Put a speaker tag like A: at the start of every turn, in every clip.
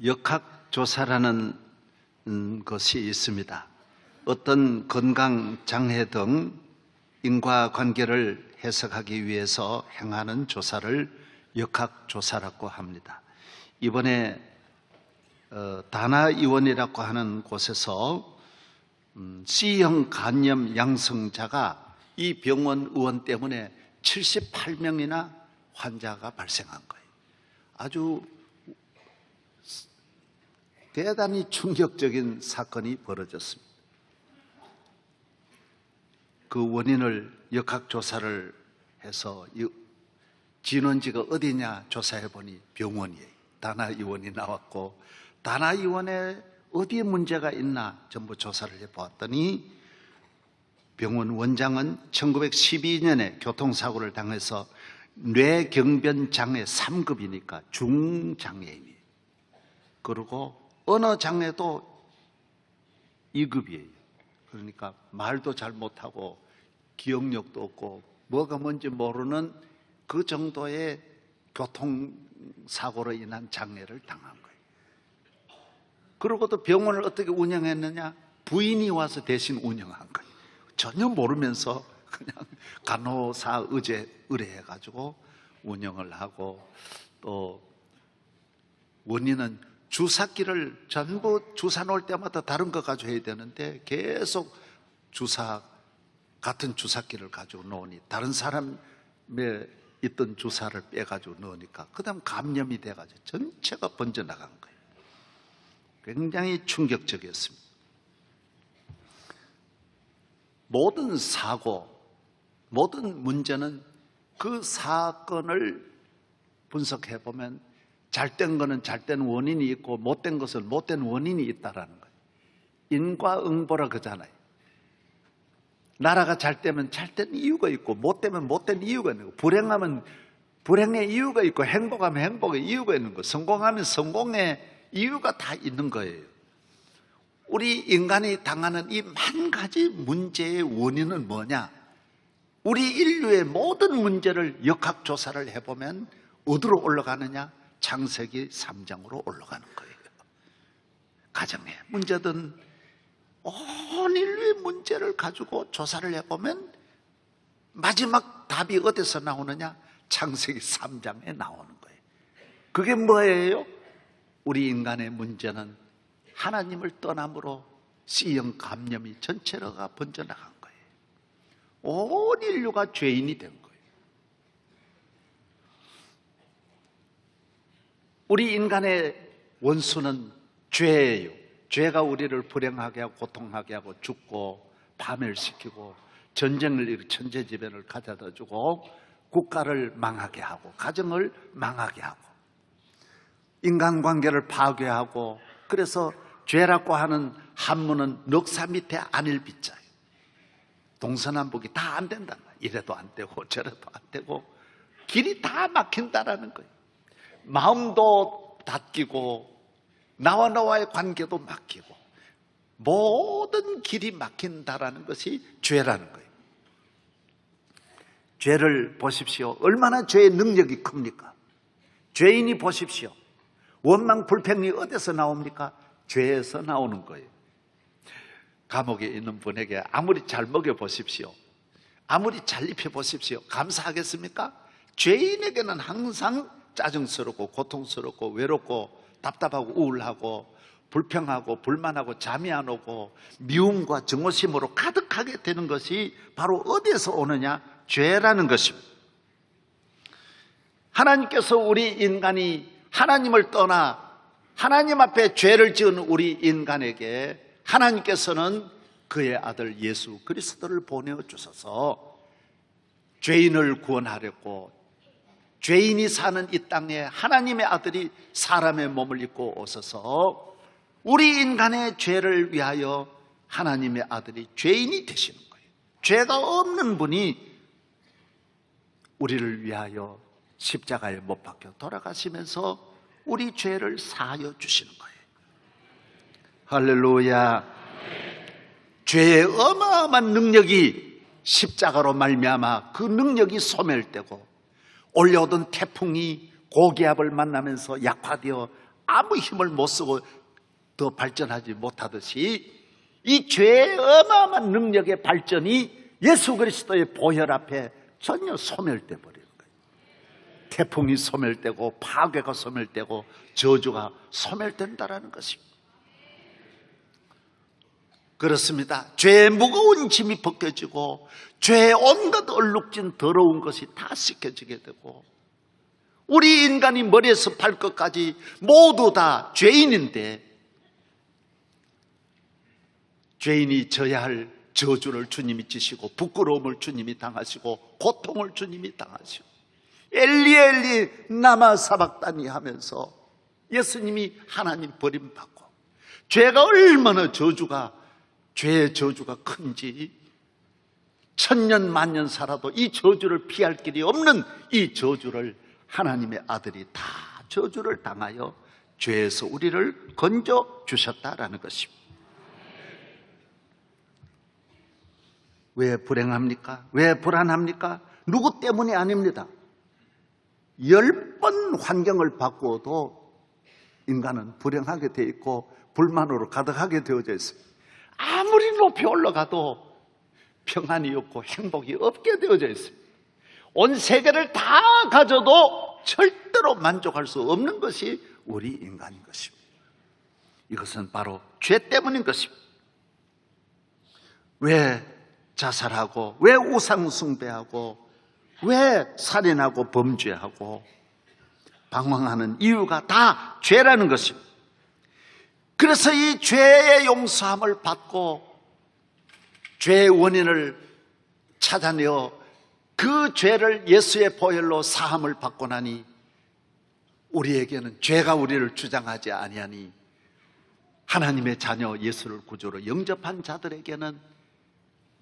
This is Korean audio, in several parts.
A: 역학조사라는 것이 있습니다. 어떤 건강장애 등 인과관계를 해석하기 위해서 행하는 조사를 역학조사라고 합니다. 이번에 다나의원이라고 하는 곳에서 C형 간염 양성자가 이 병원 의원 때문에 78명이나 환자가 발생한 거예요. 아주 대단히 충격적인 사건이 벌어졌습니다. 그 원인을 역학조사를 해서 진원지가 어디냐 조사해보니 병원이에요. 다나의원이 나왔고, 다나의원에 어디에 문제가 있나 전부 조사를 해보았더니 병원 원장은 1912년에 교통사고를 당해서 뇌경변장애 3급이니까 중장애인이에요. 그리고 어느 장애도 2급이에요. 그러니까 말도 잘 못하고 기억력도 없고 뭐가 뭔지 모르는 그 정도의 교통사고로 인한 장애를 당한 거예요. 그러고도 병원을 어떻게 운영했느냐? 부인이 와서 대신 운영한 거예요. 전혀 모르면서 그냥 간호사 의뢰해가지고 운영을 하고, 또 원인은 주사기를 전부 주사 놓을 때마다 다른 거 가지고 해야 되는데 계속 같은 주사기를 가지고 놓으니 다른 사람의 있던 주사를 빼가지고 넣으니까 그 다음 감염이 돼가지고 전체가 번져나간 거예요. 굉장히 충격적이었습니다. 모든 사고, 모든 문제는 그 사건을 분석해보면 잘된 거는 잘된 원인이 있고 못된 것은 못된 원인이 있다라는 거예요. 인과응보라 그러잖아요. 나라가 잘 되면 잘된 이유가 있고 못 되면 못된 이유가 있는 거, 불행하면 불행의 이유가 있고 행복하면 행복의 이유가 있는 거, 성공하면 성공의 이유가 다 있는 거예요. 우리 인간이 당하는 이 만 가지 문제의 원인은 뭐냐? 우리 인류의 모든 문제를 역학조사를 해보면 어디로 올라가느냐? 창세기 3장으로 올라가는 거예요. 가정의 문제든 온 인류의 문제를 가지고 조사를 해보면 마지막 답이 어디서 나오느냐? 창세기 3장에 나오는 거예요. 그게 뭐예요? 우리 인간의 문제는 하나님을 떠남으로 C형 감염이 전체로가 번져나간 거예요. 온 인류가 죄인이 된 거예요. 우리 인간의 원수는 죄예요. 죄가 우리를 불행하게 하고 고통하게 하고 죽고 파멸시키고 전쟁을 일으키고 천재지변을 가져다 주고 국가를 망하게 하고 가정을 망하게 하고 인간관계를 파괴하고, 그래서 죄라고 하는 한문은 넉사 밑에 안일비자예요. 동서남북이 다 안 된다. 이래도 안 되고 저래도 안 되고 길이 다 막힌다라는 거예요. 마음도 닫히고 나와 너와의 관계도 막히고 모든 길이 막힌다라는 것이 죄라는 거예요. 죄를 보십시오. 얼마나 죄의 능력이 큽니까? 죄인이 보십시오. 원망 불평이 어디서 나옵니까? 죄에서 나오는 거예요. 감옥에 있는 분에게 아무리 잘 먹여보십시오, 아무리 잘 입혀보십시오, 감사하겠습니까? 죄인에게는 항상 짜증스럽고 고통스럽고 외롭고 답답하고 우울하고 불평하고 불만하고 잠이 안 오고 미움과 증오심으로 가득하게 되는 것이 바로 어디에서 오느냐? 죄라는 것입니다. 하나님께서 우리 인간이 하나님을 떠나 하나님 앞에 죄를 지은 우리 인간에게 하나님께서는 그의 아들 예수 그리스도를 보내주셔서 죄인을 구원하려고 죄인이 사는 이 땅에 하나님의 아들이 사람의 몸을 입고 오셔서 우리 인간의 죄를 위하여 하나님의 아들이 죄인이 되시는 거예요. 죄가 없는 분이 우리를 위하여 십자가에 못 박혀 돌아가시면서 우리 죄를 사하여 주시는 거예요. 할렐루야. 죄의 어마어마한 능력이 십자가로 말미암아 그 능력이 소멸되고 올려오던 태풍이 고기압을 만나면서 약화되어 아무 힘을 못 쓰고 더 발전하지 못하듯이 이 죄의 어마어마한 능력의 발전이 예수 그리스도의 보혈 앞에 전혀 소멸돼 버리는 거예요. 태풍이 소멸되고 파괴가 소멸되고 저주가 소멸된다라는 것입니다. 그렇습니다. 죄의 무거운 짐이 벗겨지고 죄의 온갖 얼룩진 더러운 것이 다 씻겨지게 되고, 우리 인간이 머리에서 발끝까지 모두 다 죄인인데, 죄인이 져야 할 저주를 주님이 지시고 부끄러움을 주님이 당하시고 고통을 주님이 당하시고 엘리 엘리 나마 사박다니 하면서 예수님이 하나님 버림받고, 죄가 얼마나 죄의 저주가 큰지, 천년 만년 살아도 이 저주를 피할 길이 없는 이 저주를 하나님의 아들이 다 저주를 당하여 죄에서 우리를 건져 주셨다라는 것입니다. 왜 불행합니까? 왜 불안합니까? 누구 때문이 아닙니다. 10번 환경을 바꾸어도 인간은 불행하게 되어 있고 불만으로 가득하게 되어져 있습니다. 아무리 높이 올라가도 평안이 없고 행복이 없게 되어져 있습니다. 온 세계를 다 가져도 절대로 만족할 수 없는 것이 우리 인간인 것입니다. 이것은 바로 죄 때문인 것입니다. 왜 자살하고, 왜 우상숭배하고, 왜 살인하고 범죄하고 방황하는 이유가 다 죄라는 것입니다. 그래서 이 죄의 용서함을 받고 죄의 원인을 찾아내어 그 죄를 예수의 보혈로 사함을 받고 나니 우리에게는 죄가 우리를 주장하지 아니하니, 하나님의 자녀 예수를 구주로 영접한 자들에게는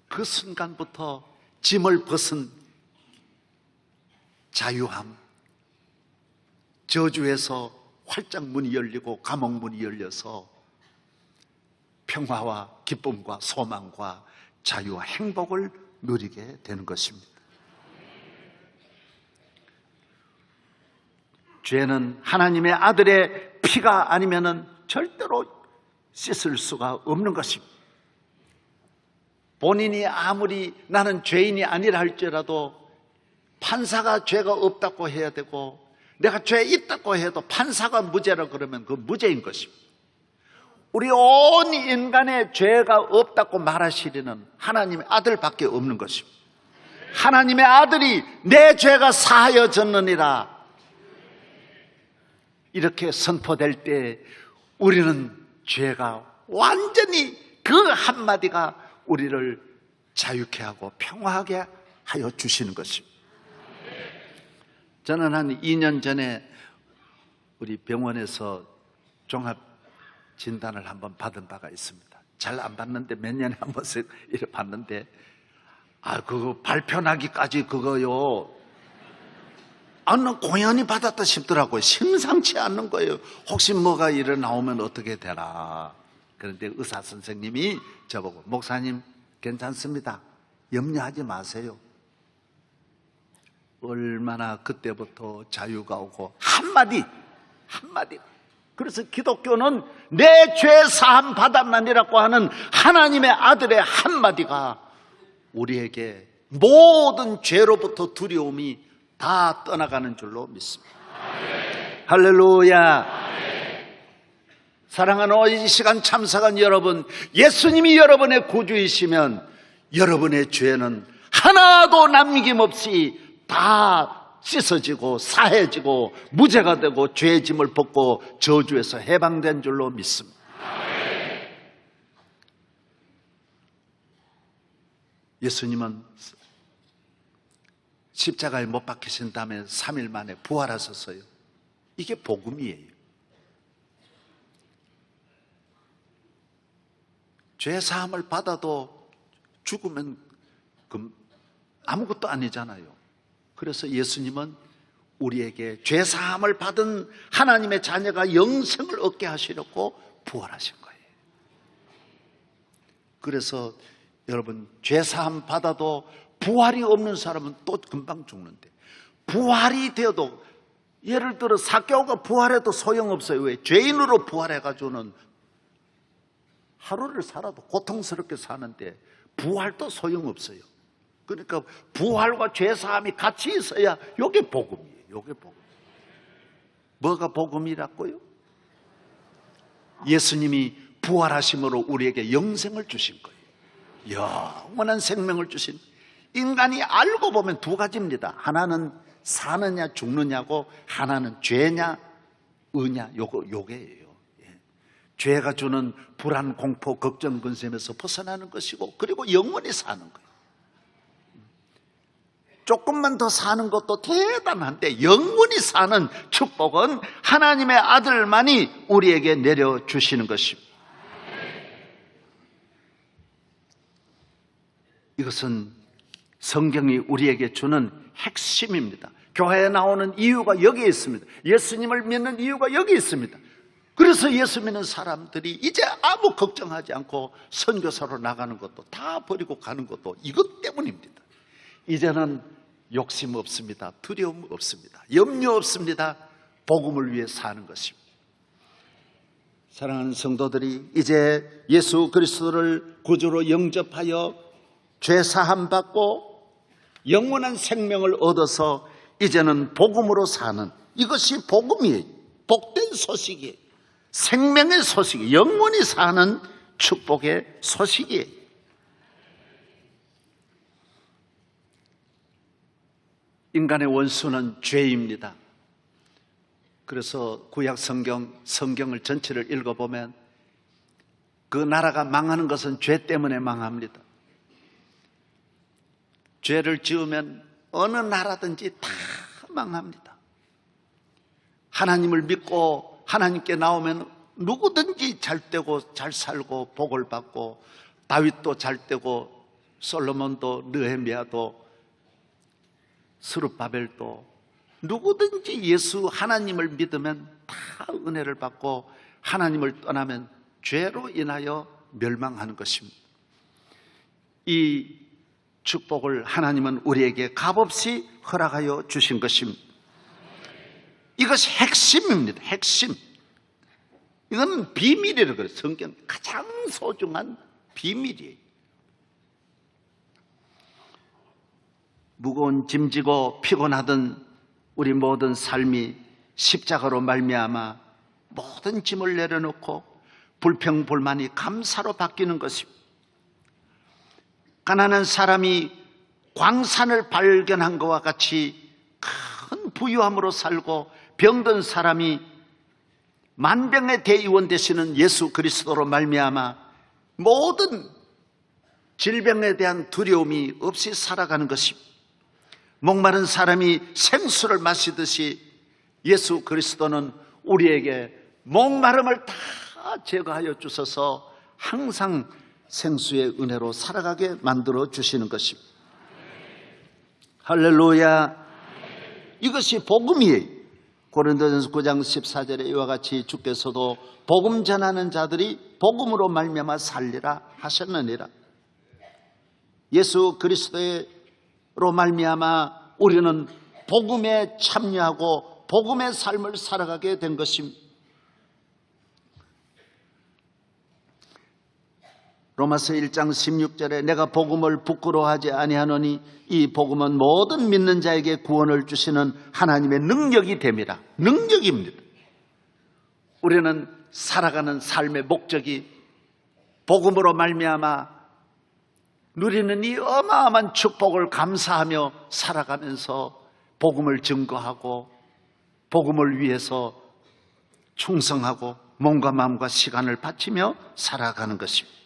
A: 그 순간부터 짐을 벗은 자유함, 저주에서 활짝 문이 열리고 감옥 문이 열려서 평화와 기쁨과 소망과 자유와 행복을 누리게 되는 것입니다. 죄는 하나님의 아들의 피가 아니면은 절대로 씻을 수가 없는 것입니다. 본인이 아무리 나는 죄인이 아니라 할지라도 판사가 죄가 없다고 해야 되고, 내가 죄 있다고 해도 판사가 무죄라 그러면 그 무죄인 것입니다. 우리 온 인간의 죄가 없다고 말하시리는 하나님의 아들밖에 없는 것입니다. 하나님의 아들이 내 죄가 사하여졌느니라 이렇게 선포될 때 우리는 죄가 완전히 그 한마디가 우리를 자유케 하고 평화하게 하여 주시는 것입니다. 저는 한 2년 전에 우리 병원에서 종합 진단을 한번 받은 바가 있습니다. 잘 안 받는데 몇 년에 한 번씩 이렇게 받는데, 그거 발표나기까지 그거요. 난 공연히 받았다 싶더라고요. 심상치 않는 거예요. 혹시 뭐가 일어나오면 어떻게 되나. 그런데 의사 선생님이 저보고, 목사님 괜찮습니다. 염려하지 마세요. 얼마나 그때부터 자유가 오고 한마디. 그래서 기독교는 내 죄 사함 받았나니라고 하는 하나님의 아들의 한마디가 우리에게 모든 죄로부터 두려움이 다 떠나가는 줄로 믿습니다. 아멘. 할렐루야. 아멘. 사랑하는 이 시간 참석한 여러분, 예수님이 여러분의 구주이시면 여러분의 죄는 하나도 남김없이 다 씻어지고 사해지고 무죄가 되고 죄의 짐을 벗고 저주에서 해방된 줄로 믿습니다. 예수님은 십자가에 못 박히신 다음에 3일 만에 부활하셨어요. 이게 복음이에요. 죄 사함을 받아도 죽으면 아무것도 아니잖아요. 그래서 예수님은 우리에게 죄 사함을 받은 하나님의 자녀가 영생을 얻게 하시려고 부활하신 거예요. 그래서 여러분, 죄 사함 받아도 부활이 없는 사람은 또 금방 죽는데, 부활이 되어도 예를 들어 삭개오가 부활해도 소용없어요. 왜? 죄인으로 부활해가지고는 하루를 살아도 고통스럽게 사는데 부활도 소용없어요. 그러니까 부활과 죄사함이 같이 있어야 이게 복음이에요. 이게 복음. 뭐가 복음이라고요? 예수님이 부활하심으로 우리에게 영생을 주신 거예요. 영원한 생명을 주신. 인간이 알고 보면 두 가지입니다. 하나는 사느냐 죽느냐고, 하나는 죄냐 의냐. 요게예요. 죄가 주는 불안, 공포, 걱정, 근심에서 벗어나는 것이고, 그리고 영원히 사는 거예요. 조금만 더 사는 것도 대단한데 영원히 사는 축복은 하나님의 아들만이 우리에게 내려주시는 것입니다. 이것은 성경이 우리에게 주는 핵심입니다. 교회에 나오는 이유가 여기에 있습니다. 예수님을 믿는 이유가 여기 있습니다. 그래서 예수 믿는 사람들이 이제 아무 걱정하지 않고 선교사로 나가는 것도 다 버리고 가는 것도 이것 때문입니다. 이제는 욕심 없습니다. 두려움 없습니다. 염려 없습니다. 복음을 위해 사는 것입니다. 사랑하는 성도들이 이제 예수 그리스도를 구주로 영접하여 죄 사함 받고 영원한 생명을 얻어서 이제는 복음으로 사는, 이것이 복음이에요. 복된 소식이에요. 생명의 소식이에요. 영원히 사는 축복의 소식이에요. 인간의 원수는 죄입니다. 그래서 구약 성경을 전체를 읽어보면 그 나라가 망하는 것은 죄 때문에 망합니다. 죄를 지으면 어느 나라든지 다 망합니다. 하나님을 믿고 하나님께 나오면 누구든지 잘 되고 잘 살고 복을 받고, 다윗도 잘 되고 솔로몬도 느헤미야도 스룹바벨도 누구든지 예수 하나님을 믿으면 다 은혜를 받고, 하나님을 떠나면 죄로 인하여 멸망하는 것입니다. 이 축복을 하나님은 우리에게 값없이 허락하여 주신 것입니다. 이것이 핵심입니다. 핵심. 이건 비밀이라고 그래요. 성경 가장 소중한 비밀이에요. 무거운 짐지고 피곤하던 우리 모든 삶이 십자가로 말미암아 모든 짐을 내려놓고 불평불만이 감사로 바뀌는 것입니다. 가난한 사람이 광산을 발견한 것과 같이 큰 부유함으로 살고, 병든 사람이 만병의 대의원 되시는 예수 그리스도로 말미암아 모든 질병에 대한 두려움이 없이 살아가는 것입니다. 목마른 사람이 생수를 마시듯이 예수 그리스도는 우리에게 목마름을 다 제거하여 주셔서 항상 생수의 은혜로 살아가게 만들어 주시는 것입니다. 할렐루야. 이것이 복음이에요. 고린도전서 9장 14절에 이와 같이 주께서도 복음 전하는 자들이 복음으로 말미암아 살리라 하셨느니라. 예수 그리스도로 말미암아 우리는 복음에 참여하고 복음의 삶을 살아가게 된 것입니다. 로마서 1장 16절에 내가 복음을 부끄러워하지 아니하노니 이 복음은 모든 믿는 자에게 구원을 주시는 하나님의 능력이 됨이라. 능력입니다. 우리는 살아가는 삶의 목적이 복음으로 말미암아 누리는 이 어마어마한 축복을 감사하며 살아가면서 복음을 증거하고 복음을 위해서 충성하고 몸과 마음과 시간을 바치며 살아가는 것입니다.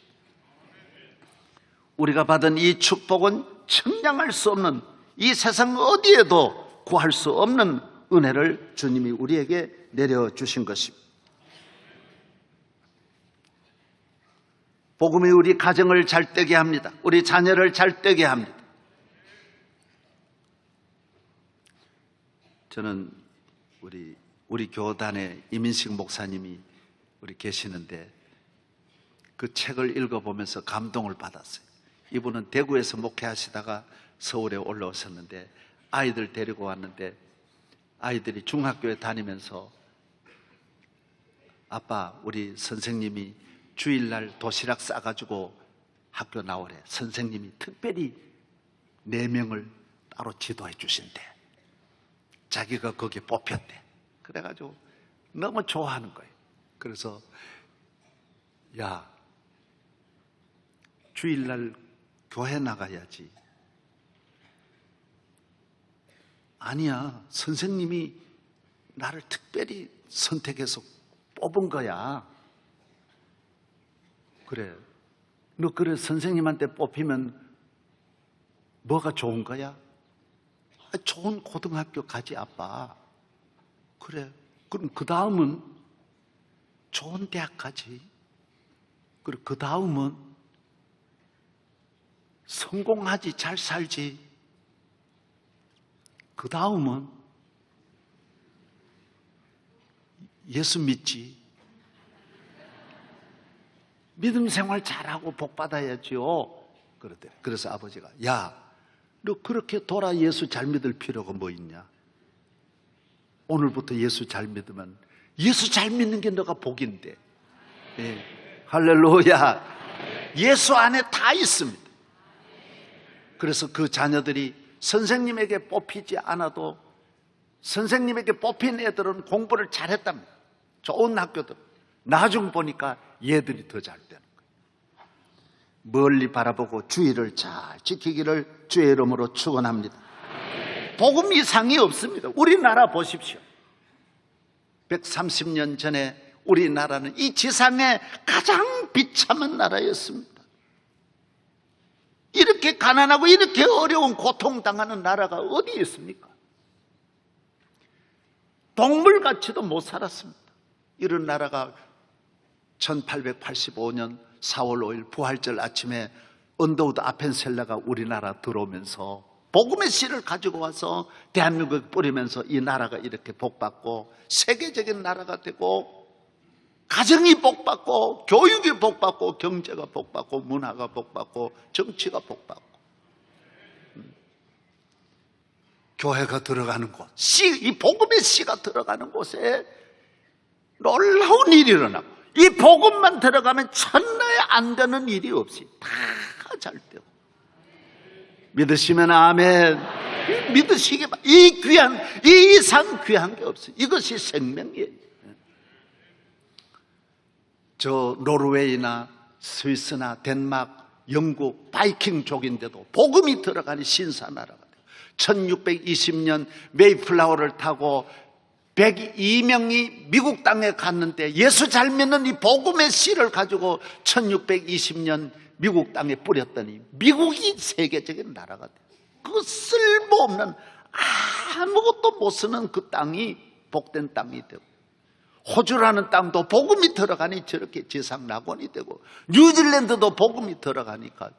A: 우리가 받은 이 축복은 측량할 수 없는, 이 세상 어디에도 구할 수 없는 은혜를 주님이 우리에게 내려주신 것입니다. 복음이 우리 가정을 잘되게 합니다. 우리 자녀를 잘되게 합니다. 저는 우리 교단에 이민식 목사님이 우리 계시는데 그 책을 읽어보면서 감동을 받았어요. 이분은 대구에서 목회하시다가 서울에 올라오셨는데 아이들 데리고 왔는데 아이들이 중학교에 다니면서 아빠, 우리 선생님이 주일날 도시락 싸가지고 학교 나오래. 선생님이 특별히 4명을 따로 지도해 주신대. 자기가 거기에 뽑혔대. 그래가지고 너무 좋아하는 거예요. 그래서 야, 주일날 교회 나가야지. 아니야, 선생님이 나를 특별히 선택해서 뽑은 거야. 그래, 너 그래 선생님한테 뽑히면 뭐가 좋은 거야? 좋은 고등학교 가지 아빠. 그래, 그럼 그 다음은 좋은 대학 가지. 그리고 그 다음은 성공하지, 잘 살지. 그 다음은 예수 믿지. 믿음 생활 잘하고 복 받아야죠. 그러더래. 그래서 아버지가, 야, 너 그렇게 돌아 예수 잘 믿을 필요가 뭐 있냐? 오늘부터 예수 잘 믿으면 예수 잘 믿는 게 너가 복인데. 네. 할렐루야. 예수 안에 다 있습니다. 그래서 그 자녀들이 선생님에게 뽑히지 않아도 선생님에게 뽑힌 애들은 공부를 잘했답니다. 좋은 학교들. 나중 보니까 얘들이 더 잘 되는 거예요. 멀리 바라보고 주의를 잘 지키기를 주의 이름으로 축원합니다. 복음 이상이 없습니다. 우리나라 보십시오. 130년 전에 우리나라는 이 지상의 가장 비참한 나라였습니다. 이렇게 가난하고 이렇게 어려운 고통당하는 나라가 어디 있습니까? 동물같이도 못 살았습니다. 이런 나라가 1885년 4월 5일 부활절 아침에 언더우드 아펜셀러가 우리나라 들어오면서 복음의 씨를 가지고 와서 대한민국에 뿌리면서 이 나라가 이렇게 복받고 세계적인 나라가 되고 가정이 복받고 교육이 복받고 경제가 복받고 문화가 복받고 정치가 복받고 교회가 들어가는 곳, 이 복음의 씨가 들어가는 곳에 놀라운 일이 일어나고 이 복음만 들어가면 천하에 안 되는 일이 없이 다 잘 되고 믿으시면 아멘. 믿으시기 바랍니다. 이 귀한, 이 이상 귀한 게 없어요. 이것이 생명이에요. 저 노르웨이나 스위스나 덴마크, 영국, 바이킹족인데도 복음이 들어가니 신사나라가 돼요. 1620년 메이플라워를 타고 102명이 미국 땅에 갔는데 예수 잘 믿는 이 복음의 씨를 가지고 1620년 미국 땅에 뿌렸더니 미국이 세계적인 나라가 돼요. 그 쓸모없는 아무것도 못 쓰는 그 땅이 복된 땅이 되고 호주라는 땅도 복음이 들어가니 저렇게 지상 낙원이 되고 뉴질랜드도 복음이 들어가니까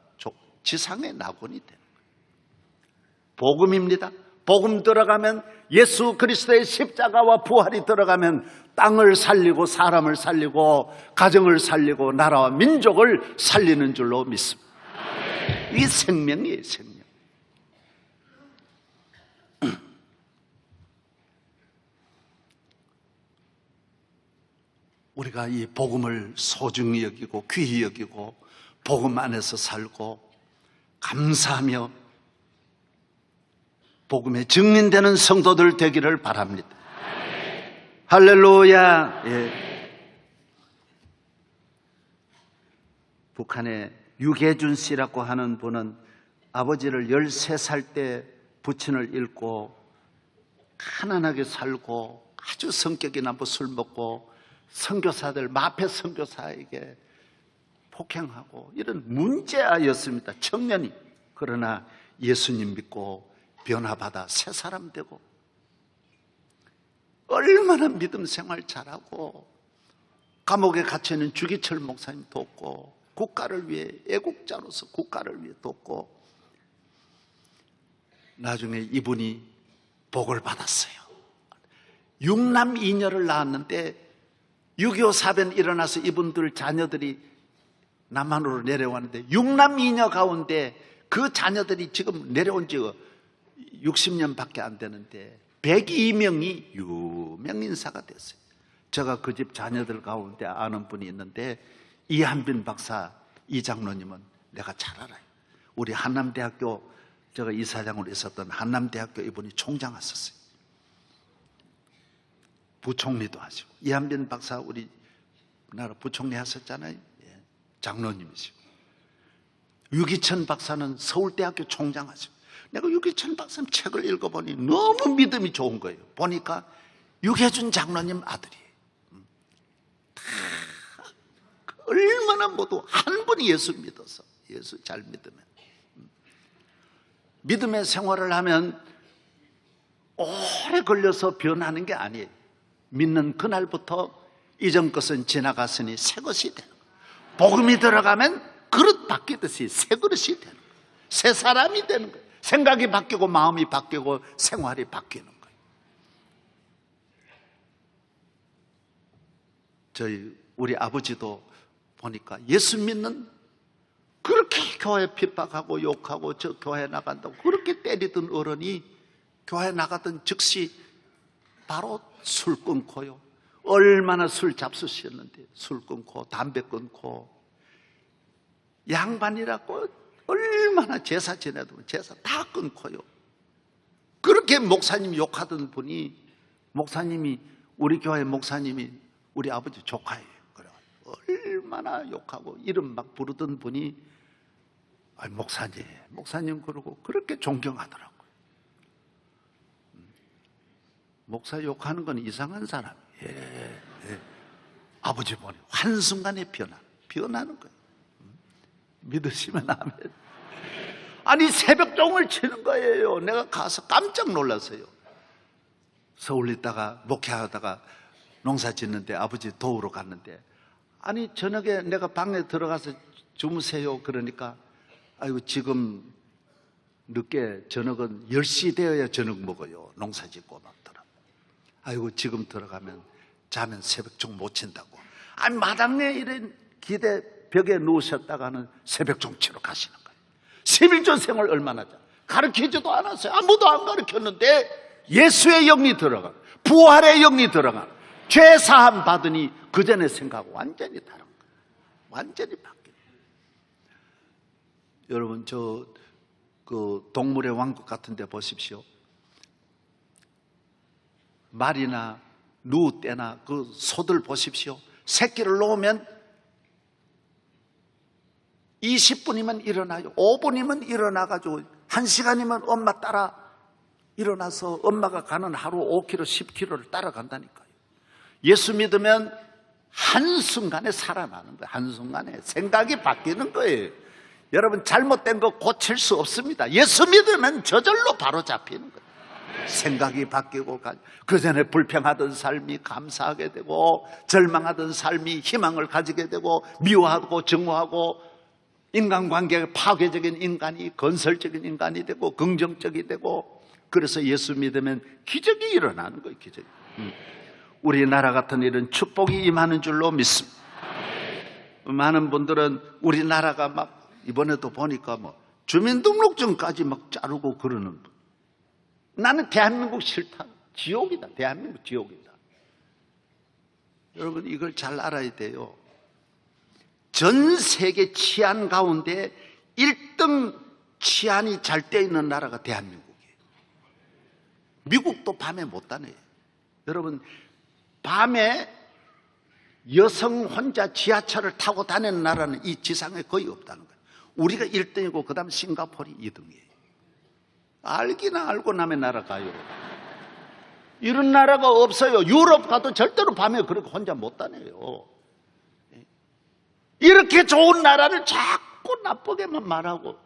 A: 지상의 낙원이 되는 거예요. 복음입니다. 복음 들어가면 예수 그리스도의 십자가와 부활이 들어가면 땅을 살리고 사람을 살리고 가정을 살리고 나라와 민족을 살리는 줄로 믿습니다. 이 생명이에요, 생명. 우리가 이 복음을 소중히 여기고 귀히 여기고 복음 안에서 살고 감사하며 복음에 증인되는 성도들 되기를 바랍니다. 할렐루야. 예. 북한의 유계준 씨라고 하는 분은 아버지를 13살 때 부친을 잃고 가난하게 살고 아주 성격이 나쁘고 술 먹고 선교사들, 마패 선교사에게 폭행하고 이런 문제아였습니다. 청년이. 그러나 예수님 믿고 변화받아 새 사람 되고 얼마나 믿음 생활 잘하고 감옥에 갇혀있는 주기철 목사님 돕고 국가를 위해 애국자로서 국가를 위해 돕고 나중에 이분이 복을 받았어요. 6남 2녀를 낳았는데 6.25 사변 일어나서 이분들 자녀들이 남한으로 내려왔는데 6남 2녀 가운데 그 자녀들이 지금 내려온 지 60년밖에 안 되는데 102명이 유명인사가 됐어요. 제가 그 집 자녀들 가운데 아는 분이 있는데 이한빈 박사, 이 장로님은 내가 잘 알아요. 우리 한남대학교, 제가 이사장으로 있었던 한남대학교 이분이 총장 하셨어요. 부총리도 하시고. 이한빈 박사 우리 나라 부총리 하셨잖아요. 예, 장로님이시고. 유기천 박사는 서울대학교 총장 하시고. 내가 유기천 박사님 책을 읽어보니 너무 믿음이 좋은 거예요. 보니까 유해준 장로님 아들이에요. 얼마나 모두 한 분이 예수 믿어서, 예수 잘 믿으면, 믿음의 생활을 하면 오래 걸려서 변하는 게 아니에요. 믿는 그날부터 이전 것은 지나갔으니 새 것이 되는 거예요. 복음이 들어가면 그릇 바뀌듯이 새 그릇이 되는 거예요. 새 사람이 되는 거예요. 생각이 바뀌고 마음이 바뀌고 생활이 바뀌는 거예요. 우리 아버지도 보니까 예수 믿는, 그렇게 교회 핍박하고 욕하고 저 교회 나간다고 그렇게 때리던 어른이 교회 나가던 즉시 바로 술 끊고요. 얼마나 술 잡수셨는데 술 끊고 담배 끊고, 양반이라고 얼마나 제사 지내도 제사 다 끊고요. 그렇게 목사님 욕하던 분이, 목사님이, 우리 교회 목사님이 우리 아버지 조카예요. 얼마나 욕하고 이름 막 부르던 분이 목사님 그러고 그렇게 존경하더라고요. 목사 욕하는 건 이상한 사람이에요. 예. 아버지 보니 한순간에 변하는 거예요. 믿으시면 아멘. 아니 새벽종을 치는 거예요. 내가 가서 깜짝 놀랐어요. 서울 있다가 목회하다가 농사 짓는데 아버지 도우러 갔는데, 아니 저녁에 내가 방에 들어가서 주무세요 그러니까, 아이고 지금 늦게, 저녁은 10시 되어야 저녁 먹어요. 농사 짓고 막 들어. 아이고 지금 들어가면 자면 새벽종 못 친다고. 아니 마당에 이런 기대 벽에 누우셨다가는 새벽종 치러 가시는 거예요. 11조 생을 얼마나 가르치지도 않았어요. 아무도 안 가르쳤는데 예수의 영이 들어가, 부활의 영이 들어가, 죄 사함 받으니 그 전에 생각하고 완전히 다른 거예요. 완전히 바뀌어요. 여러분 그 동물의 왕국 같은 데 보십시오. 말이나 누 떼나 그 소들 보십시오. 새끼를 놓으면 20분이면 일어나요. 5분이면 일어나가지고 1시간이면 엄마 따라 일어나서 엄마가 가는 하루 5km, 10km를 따라간다니까요. 예수 믿으면 한순간에 살아나는 거예요. 한순간에 생각이 바뀌는 거예요. 여러분 잘못된 거 고칠 수 없습니다. 예수 믿으면 저절로 바로 잡히는 거예요. 생각이 바뀌고, 그전에 불평하던 삶이 감사하게 되고, 절망하던 삶이 희망을 가지게 되고, 미워하고 증오하고, 인간관계가 파괴적인 인간이 건설적인 인간이 되고 긍정적이 되고, 그래서 예수 믿으면 기적이 일어나는 거예요. 기적이. 우리나라 같은 이런 축복이 임하는 줄로 믿습니다. 많은 분들은 우리나라가 막 이번에도 보니까 뭐 주민등록증까지 막 자르고 그러는 분. 나는 대한민국 싫다. 지옥이다. 대한민국 지옥이다. 여러분 이걸 잘 알아야 돼요. 전 세계 치안 가운데 1등 치안이 잘 돼 있는 나라가 대한민국이에요. 미국도 밤에 못 다녀요. 여러분 밤에 여성 혼자 지하철을 타고 다니는 나라는 이 지상에 거의 없다는 거예요. 우리가 1등이고 그 다음 싱가포르이 2등이에요. 알기나 알고 남의 나라 가요. 이런 나라가 없어요. 유럽 가도 절대로 밤에 그렇게 혼자 못 다녀요. 이렇게 좋은 나라를 자꾸 나쁘게만 말하고.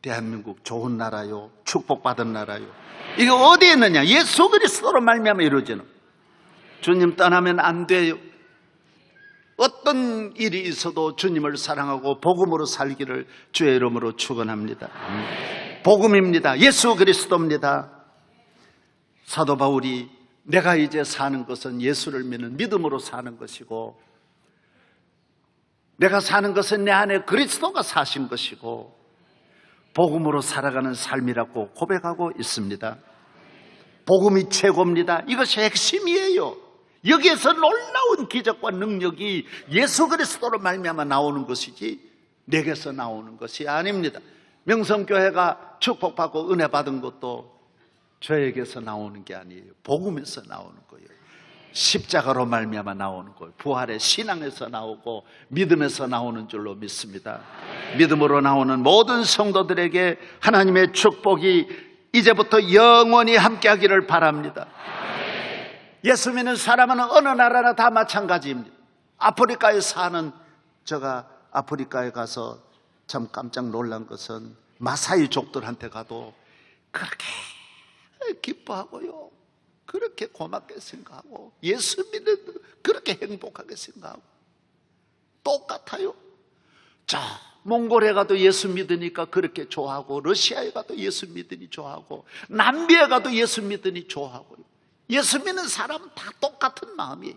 A: 대한민국 좋은 나라요, 축복받은 나라요. 이게 어디에 있느냐? 예수 그리스도로 말미암아 이루어지는. 주님 떠나면 안 돼요. 어떤 일이 있어도 주님을 사랑하고 복음으로 살기를 주의 이름으로 축원합니다. 복음입니다. 예수 그리스도입니다. 사도 바울이 내가 이제 사는 것은 예수를 믿는 믿음으로 사는 것이고, 내가 사는 것은 내 안에 그리스도가 사신 것이고, 복음으로 살아가는 삶이라고 고백하고 있습니다. 복음이 최고입니다. 이것이 핵심이에요. 여기에서 놀라운 기적과 능력이 예수 그리스도로 말미암아 나오는 것이지 내게서 나오는 것이 아닙니다. 명성교회가 축복받고 은혜 받은 것도 저에게서 나오는 게 아니에요. 복음에서 나오는 거예요. 십자가로 말미암아 나오는 거예요. 부활의 신앙에서 나오고 믿음에서 나오는 줄로 믿습니다. 믿음으로 나오는 모든 성도들에게 하나님의 축복이 이제부터 영원히 함께하기를 바랍니다. 예수 믿는 사람은 어느 나라나 다 마찬가지입니다. 아프리카에 사는 제가 아프리카에 가서 참 깜짝 놀란 것은 마사이족들한테 가도 그렇게 기뻐하고요, 그렇게 고맙게 생각하고 예수 믿는 그렇게 행복하게 생각하고 똑같아요. 자, 몽골에 가도 예수 믿으니까 그렇게 좋아하고, 러시아에 가도 예수 믿으니 좋아하고, 남미에 가도 예수 믿으니 좋아하고요. 예수 믿는 사람은 다 똑같은 마음이에요.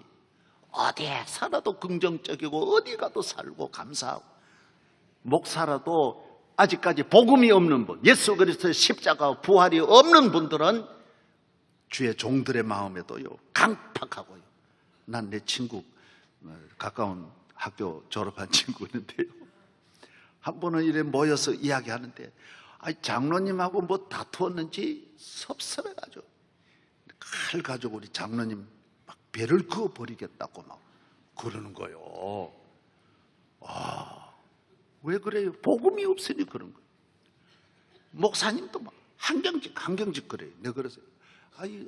A: 어디에 살아도 긍정적이고 어디 가도 살고 감사하고. 목사라도 아직까지 복음이 없는 분, 예수 그리스도의 십자가 부활이 없는 분들은 주의 종들의 마음에도요 강팍하고요. 난 내 친구, 가까운 학교 졸업한 친구 있는데요, 한 번은 이래 모여서 이야기하는데 장로님하고 뭐 다투었는지 섭섭해가지고 칼 가지고 우리 장로님 막 배를 그어버리겠다고 막 그러는 거예요. 왜 그래요? 복음이 없으니 그런 거예요. 목사님도 막 한경직 그래요. 내가 그래서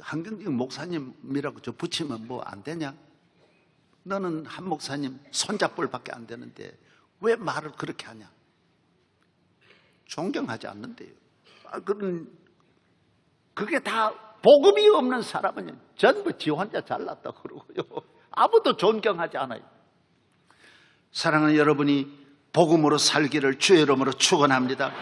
A: 한경직 목사님이라고 저 붙이면 뭐 안 되냐? 너는 한 목사님 손잡볼밖에 안 되는데 왜 말을 그렇게 하냐? 존경하지 않는데요. 그게 다 복음이 없는 사람은 전부 지 혼자 잘났다 그러고요. 아무도 존경하지 않아요. 사랑하는 여러분이 복음으로 살기를 주의 이름으로 축원합니다.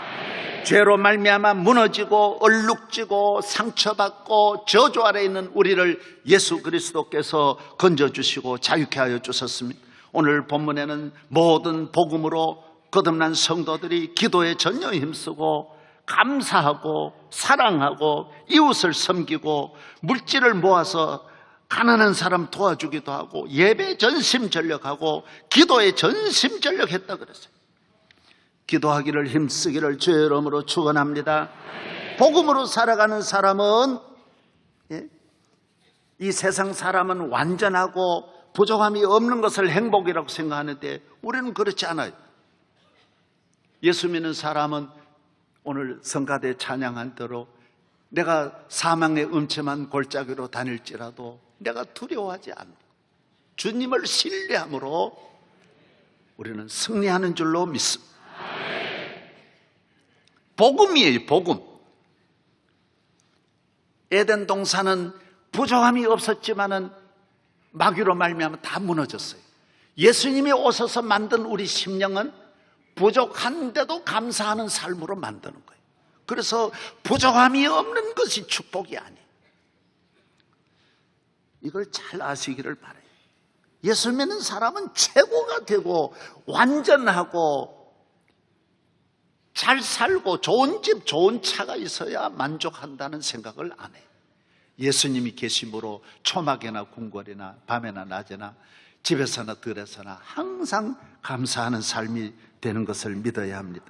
A: 죄로 말미암아 무너지고 얼룩지고 상처받고 저주 아래 있는 우리를 예수 그리스도께서 건져주시고 자유케 하여 주셨습니다. 오늘 본문에는 모든 복음으로 거듭난 성도들이 기도에 전혀 힘쓰고 감사하고 사랑하고 이웃을 섬기고 물질을 모아서 가난한 사람 도와주기도 하고 예배 전심전력하고 기도에 전심전력했다 그랬어요. 기도하기를 힘쓰기를 주의 이름으로 축원합니다. 복음으로 살아가는 사람은, 이 세상 사람은 완전하고 부족함이 없는 것을 행복이라고 생각하는데 우리는 그렇지 않아요. 예수 믿는 사람은 오늘 성가대 찬양한 대로 내가 사망의 음침한 골짜기로 다닐지라도 내가 두려워하지 않고 주님을 신뢰함으로 우리는 승리하는 줄로 믿습니다. 복음이에요, 복음. 에덴 동산은 부족함이 없었지만은 마귀로 말미암아 다 무너졌어요. 예수님이 오셔서 만든 우리 심령은 부족한데도 감사하는 삶으로 만드는 거예요. 그래서 부족함이 없는 것이 축복이 아니에요. 이걸 잘 아시기를 바라요. 예수 믿는 사람은 최고가 되고 완전하고 잘 살고 좋은 집, 좋은 차가 있어야 만족한다는 생각을 안 해요. 예수님이 계심으로 초막에나 궁궐이나 밤에나 낮에나 집에서나 들에서나 항상 감사하는 삶이 되는 것을 믿어야 합니다.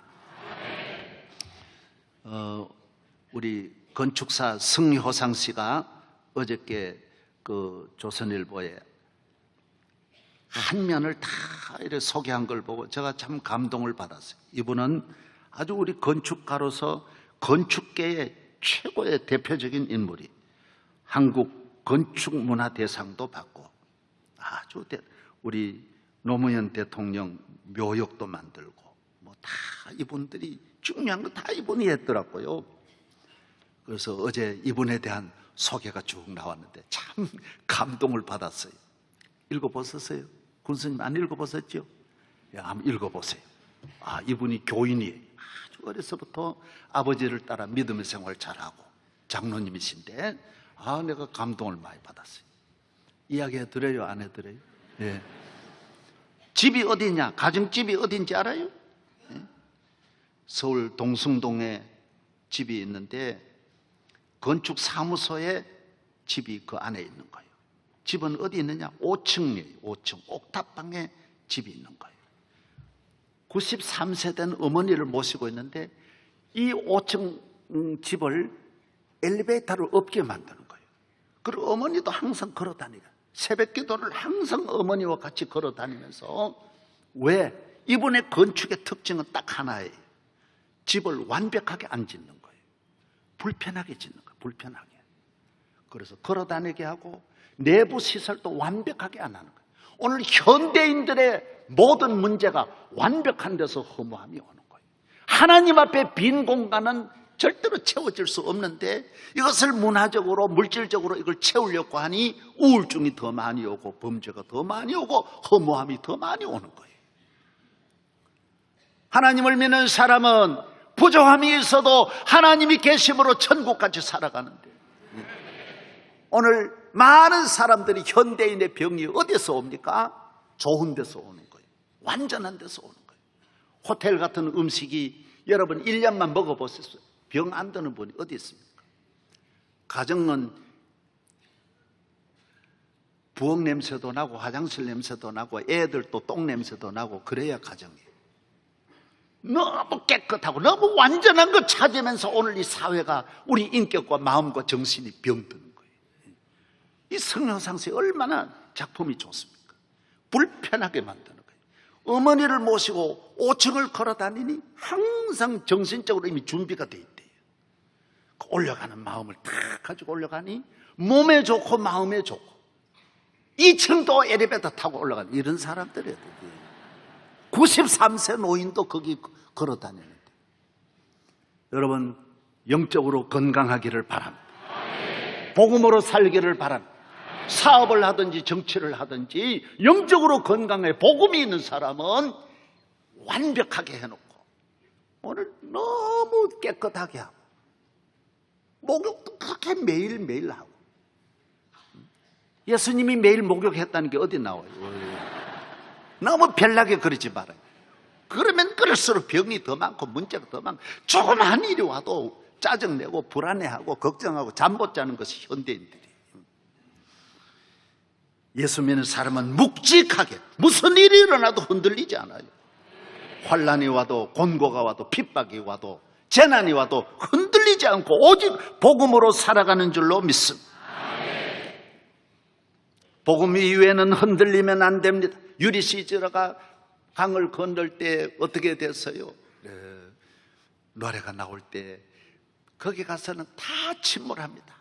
A: 우리 건축사 승효상 씨가 어저께 그 조선일보에 한 면을 다 이렇게 소개한 걸 보고 제가 참 감동을 받았어요. 이분은 아주 우리 건축가로서 건축계의 최고의 대표적인 인물이 한국 건축문화대상도 받고 아주 우리 노무현 대통령 묘역도 만들고 뭐 다 이분들이 중요한 거 다 이분이 했더라고요. 그래서 어제 이분에 대한 소개가 쭉 나왔는데 참 감동을 받았어요. 읽어보셨어요? 군수님 안 읽어보셨죠? 한번 읽어보세요. 이분이 교인이에요. 아주 어려서부터 아버지를 따라 믿음의 생활 잘하고 장로님이신데 내가 감동을 많이 받았어요. 이야기해 드려요? 안 해드려요? 예. 집이 어디냐? 가정집이 어딘지 알아요? 예? 서울 동숭동에 집이 있는데 건축사무소에 집이 그 안에 있는 거예요. 집은 어디 있느냐? 5층이에요. 5층 옥탑방에 집이 있는 거예요. 93세 된 어머니를 모시고 있는데 이 5층 집을 엘리베이터를 없게 만드는 거예요. 그리고 어머니도 항상 걸어 다니고 새벽 기도를 항상 어머니와 같이 걸어 다니면서, 왜? 이분의 건축의 특징은 딱 하나예요. 집을 완벽하게 안 짓는 거예요. 불편하게 짓는 거예요. 불편하게. 그래서 걸어 다니게 하고 내부 시설도 완벽하게 안 하는 거예요. 오늘 현대인들의 모든 문제가 완벽한 데서 허무함이 오는 거예요. 하나님 앞에 빈 공간은 절대로 채워질 수 없는데 이것을 문화적으로 물질적으로 이걸 채우려고 하니 우울증이 더 많이 오고 범죄가 더 많이 오고 허무함이 더 많이 오는 거예요. 하나님을 믿는 사람은 부족함이 있어도 하나님이 계심으로 천국까지 살아가는데, 오늘 많은 사람들이 현대인의 병이 어디서 옵니까? 좋은 데서 오는 거예요. 완전한 데서 오는 거예요. 호텔 같은 음식이 여러분 1년만 먹어보셨어요? 병 안 드는 분이 어디 있습니까? 가정은 부엌 냄새도 나고 화장실 냄새도 나고 애들도 똥 냄새도 나고 그래야 가정이에요. 너무 깨끗하고 너무 완전한 거 찾으면서 오늘 이 사회가 우리 인격과 마음과 정신이 병드는 거예요. 이 성령상수에 얼마나 작품이 좋습니까? 불편하게 만드는 거예요. 어머니를 모시고 5층을 걸어 다니니 항상 정신적으로 이미 준비가 돼 있대요. 올라가는 마음을 탁 가지고 올라가니 몸에 좋고 마음에 좋고 2층도 엘리베이터 타고 올라가는 이런 사람들이에요. 93세 노인도 거기 걸어 다니는데, 여러분 영적으로 건강하기를 바랍니다. 복음으로 살기를 바랍니다. 사업을 하든지 정치를 하든지 영적으로 건강해 복음이 있는 사람은 완벽하게 해놓고 오늘 너무 깨끗하게 하고 목욕도 그렇게 매일매일 하고. 예수님이 매일 목욕했다는 게 어디 나와요? 너무 별나게 그러지 말아요. 그러면 그럴수록 병이 더 많고 문제가 더 많고, 조그만 일이 와도 짜증내고 불안해하고 걱정하고 잠 못 자는 것이 현대인들이에요. 예수 믿는 사람은 묵직하게 무슨 일이 일어나도 흔들리지 않아요. 환난이 와도 곤고가 와도 핍박이 와도 재난이 와도 흔들리지 않고 오직 복음으로 살아가는 줄로 믿습니다. 복음 이외에는 흔들리면 안 됩니다. 유리시저가 강을 건널 때 어떻게 됐어요? 노래가 나올 때 거기 가서는 다 침몰합니다.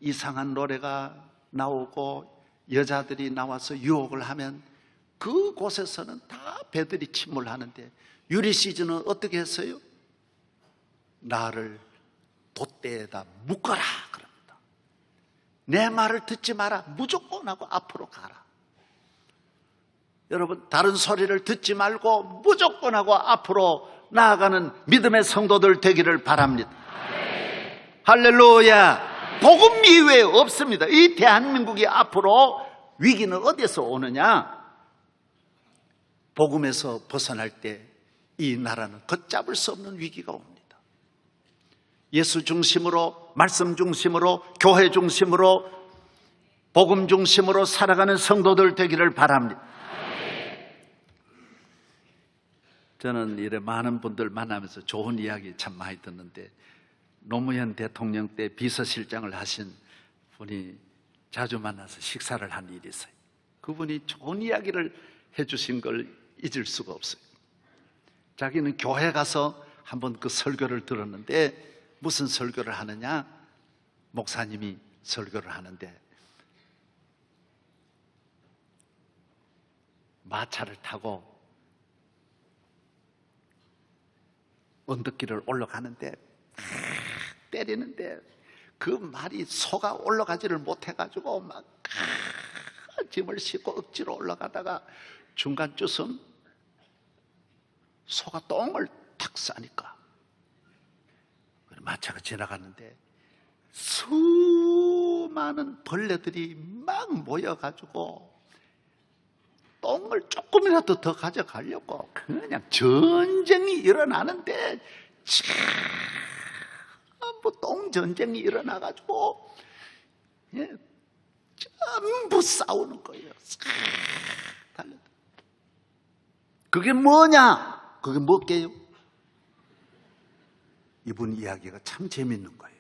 A: 이상한 노래가 나오고 여자들이 나와서 유혹을 하면 그곳에서는 다 배들이 침몰하는데, 유리시저는 어떻게 했어요? 나를 돛대에다 묶어라 그럽니다. 내 말을 듣지 마라. 무조건 하고 앞으로 가라. 여러분, 다른 소리를 듣지 말고 무조건 하고 앞으로 나아가는 믿음의 성도들 되기를 바랍니다. 할렐루야. 복음 이외에 없습니다. 이 대한민국이 앞으로 위기는 어디서 오느냐? 복음에서 벗어날 때 이 나라는 걷잡을 수 없는 위기가 옵니다. 예수 중심으로, 말씀 중심으로, 교회 중심으로, 복음 중심으로 살아가는 성도들 되기를 바랍니다. 저는 이래 많은 분들 만나면서 좋은 이야기 참 많이 듣는데, 노무현 대통령 때 비서실장을 하신 분이 자주 만나서 식사를 한 일이 있어요. 그분이 좋은 이야기를 해주신 걸 잊을 수가 없어요. 자기는 교회 가서 한번 그 설교를 들었는데, 무슨 설교를 하느냐? 목사님이 설교를 하는데 마차를 타고 언덕길을 올라가는데 때리는데 그 말이 소가 올라가지를 못해가지고 막 짐을 싣고 억지로 올라가다가 중간쯤 소가 똥을 탁 싸니까 마차가 지나갔는데 수많은 벌레들이 막 모여가지고 똥을 조금이라도 더 가져가려고 그냥 전쟁이 일어나는데 전부 똥 전쟁이 일어나가지고 전부 싸우는 거예요. 달려들어. 그게 뭐냐? 그게 뭐게요? 이분 이야기가 참 재밌는 거예요.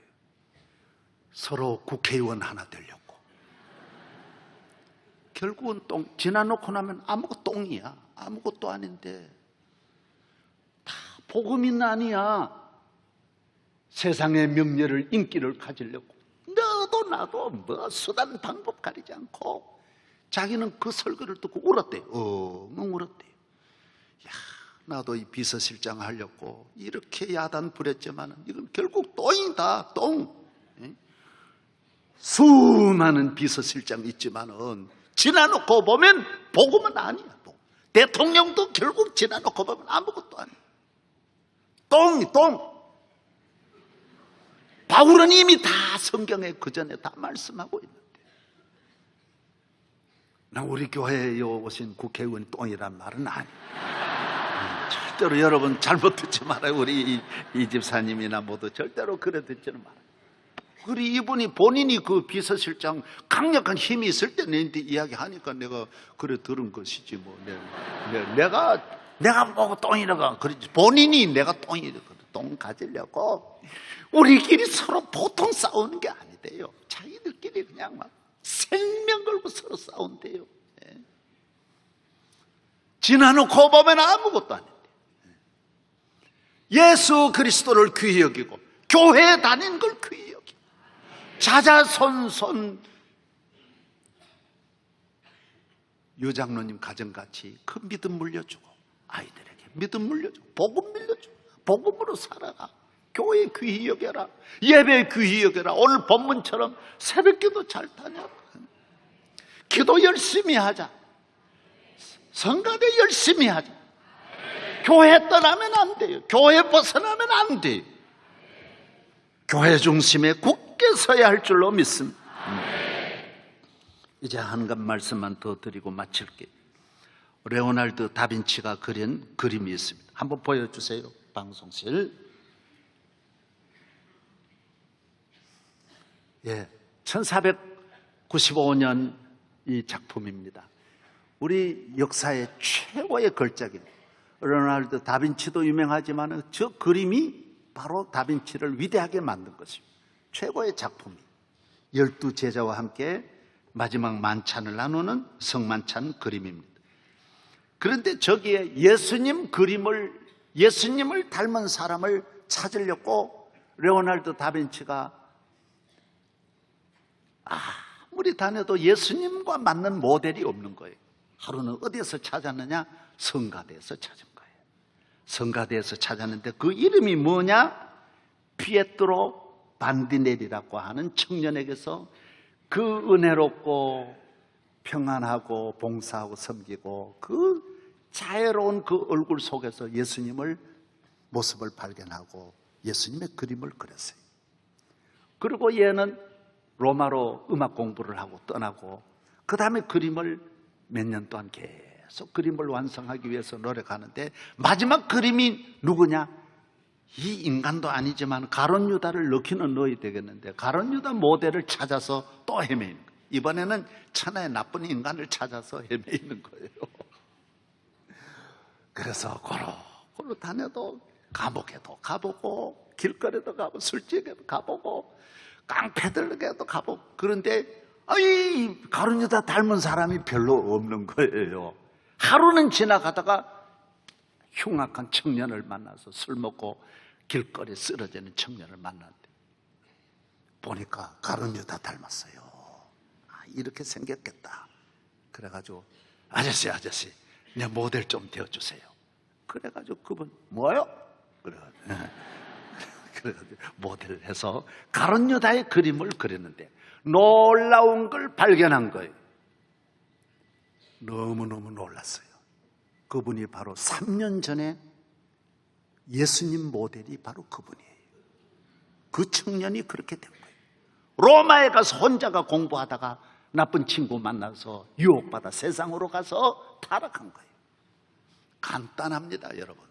A: 서로 국회의원 하나 되려고. 결국은 똥, 지나놓고 나면 아무것도 똥이야. 아무것도 아닌데. 다 복음이 아니야. 세상의 명예를, 인기를 가지려고. 너도 나도 뭐 수단 방법 가리지 않고 자기는 그 설교를 듣고 울었대요. 엉엉 울었대요. 야, 나도 이 비서실장 하려고 이렇게 야단 부렸지만 이건 결국 똥이다. 똥. 수많은 비서실장 있지만은 지나놓고 보면 복음은 아니야. 대통령도 결국 지나놓고 보면 아무것도 아니야. 똥이 똥. 바울은 이미 다 성경에 그 전에 다 말씀하고 있는데, 나 우리 교회에 오신 국회의원이 똥이란 말은 아니에요. 절대로 여러분 잘못 듣지 말아요. 우리 이 집사님이나 모두 절대로 그래 듣지는 말아요. 우리 이분이 본인이 그 비서실장 강력한 힘이 있을 때 내한테 이야기하니까 내가 그래 들은 것이지 뭐. 내가 보고 똥이라고 그러지. 본인이 내가 똥이라고 똥 가지려고 우리끼리 서로 보통 싸우는 게 아니대요. 자기들끼리 그냥 막 생명 걸고 서로 싸운대요. 지나놓고 보면 아무것도 아닌데. 예수 그리스도를 귀히 여기고 교회에 다니는 걸 귀히 여기고 자자손손 유장로님 가정같이 그 믿음 물려주고 아이들에게 믿음 물려주고 복음 물려주고 복음으로 살아라. 교회 귀히 여겨라. 예배 귀히 여겨라. 오늘 본문처럼 새벽기도 잘 다녀. 기도 열심히 하자. 성가대 열심히 하자. 교회 떠나면 안 돼요. 교회 벗어나면 안 돼요. 교회 중심에 굳게 서야 할 줄로 믿습니다. 이제 한 가지 말씀만 더 드리고 마칠게요. 레오날드 다빈치가 그린 그림이 있습니다. 한번 보여주세요. 방송실. 1495년 이 작품입니다. 우리 역사의 최고의 걸작입니다. 레오날드 다빈치도 유명하지만 저 그림이 바로 다빈치를 위대하게 만든 것입니다. 최고의 작품이 12제자와 함께 마지막 만찬을 나누는 성만찬 그림입니다. 그런데 저기에 예수님을 닮은 사람을 찾으려고 레오날드 다빈치가 아무리 다녀도 예수님과 맞는 모델이 없는 거예요. 하루는 어디에서 찾았느냐? 성가대에서 찾은 거예요. 성가대에서 찾았는데 그 이름이 뭐냐? 피에트로 반디넬리라고 하는 청년에게서 그 은혜롭고 평안하고 봉사하고 섬기고 그 자애로운 그 얼굴 속에서 예수님을 모습을 발견하고 예수님의 그림을 그렸어요. 그리고 얘는 로마로 음악 공부를 하고 떠나고 그 다음에 그림을 몇 년 동안 계속 그림을 완성하기 위해서 노력하는데 마지막 그림이 누구냐? 이 인간도 아니지만 가룟 유다를 넣기는 넣어야 되겠는데 가룟 유다 모델을 찾아서 또 헤매는 거예요. 이번에는 천하의 나쁜 인간을 찾아서 헤매는 거예요. 그래서 고루 다녀도 감옥에도 가보고 길거리에도 가보고 술집에도 가보고 깡패들에게도 가보고 그런데 가룟 유다 닮은 사람이 별로 없는 거예요. 하루는 지나가다가 흉악한 청년을 만나서 술 먹고 길거리에 쓰러지는 청년을 만났는데 보니까 가룟 유다 닮았어요. 이렇게 생겼겠다. 그래가지고 아저씨 내 모델 좀 되어주세요. 그래가지고 그분 뭐요? 그래가지고 모델을 해서 가룟 유다의 그림을 그렸는데 놀라운 걸 발견한 거예요. 너무너무 놀랐어요. 그분이 바로 3년 전에 예수님 모델이 바로 그분이에요. 그 청년이 그렇게 된 거예요. 로마에 가서 혼자가 공부하다가 나쁜 친구 만나서 유혹받아 세상으로 가서 타락한 거예요. 간단합니다, 여러분.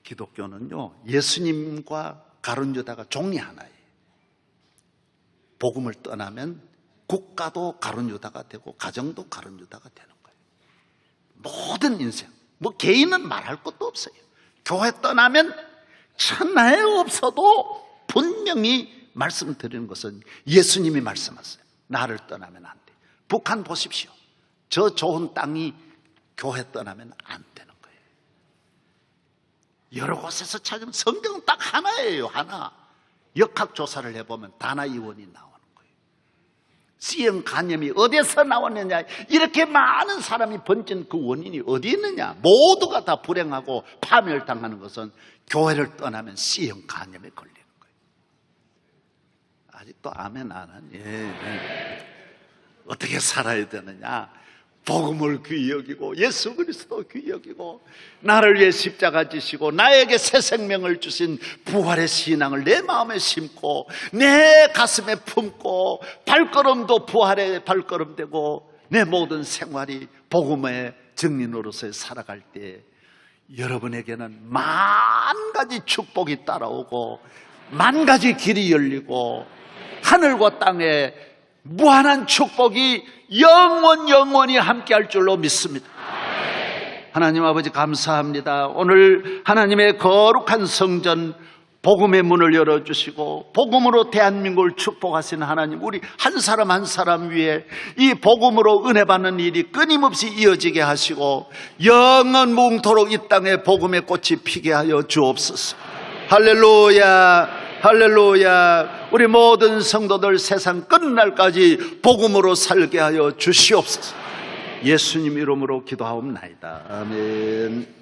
A: 기독교는요, 예수님과 가룟 유다가 종이 하나예요. 복음을 떠나면 국가도 가룟 유다가 되고 가정도 가룟 유다가 되는 거예요. 모든 인생, 뭐 개인은 말할 것도 없어요. 교회 떠나면 천하에 없어도 분명히 말씀드리는 것은 예수님이 말씀하세요. 나를 떠나면 안 돼. 북한 보십시오. 저 좋은 땅이 교회 떠나면 안 되는 거예요. 여러 곳에서 찾으면 성경은 딱 하나예요. 하나. 역학조사를 해보면 다나이원이 나오는 거예요. C형 간염이 어디서 나왔느냐, 이렇게 많은 사람이 번진 그 원인이 어디 있느냐, 모두가 다 불행하고 파멸당하는 것은 교회를 떠나면 C형 간염에 걸리는 거예요. 아직도 아멘 안 하니? 어떻게 살아야 되느냐? 복음을 귀히 여기고 예수 그리스도 귀히 여기고 나를 위해 십자가 지시고 나에게 새 생명을 주신 부활의 신앙을 내 마음에 심고 내 가슴에 품고 발걸음도 부활의 발걸음 되고 내 모든 생활이 복음의 증인으로서 살아갈 때 여러분에게는 만 가지 축복이 따라오고 만 가지 길이 열리고 하늘과 땅에 무한한 축복이 영원히 함께할 줄로 믿습니다. 하나님 아버지 감사합니다. 오늘 하나님의 거룩한 성전 복음의 문을 열어주시고 복음으로 대한민국을 축복하시는 하나님, 우리 한 사람 한 사람 위에 이 복음으로 은혜 받는 일이 끊임없이 이어지게 하시고 영원 무궁토록 이 땅에 복음의 꽃이 피게 하여 주옵소서. 할렐루야, 할렐루야. 우리 모든 성도들 세상 끝날까지 복음으로 살게 하여 주시옵소서. 예수님 이름으로 기도하옵나이다. 아멘.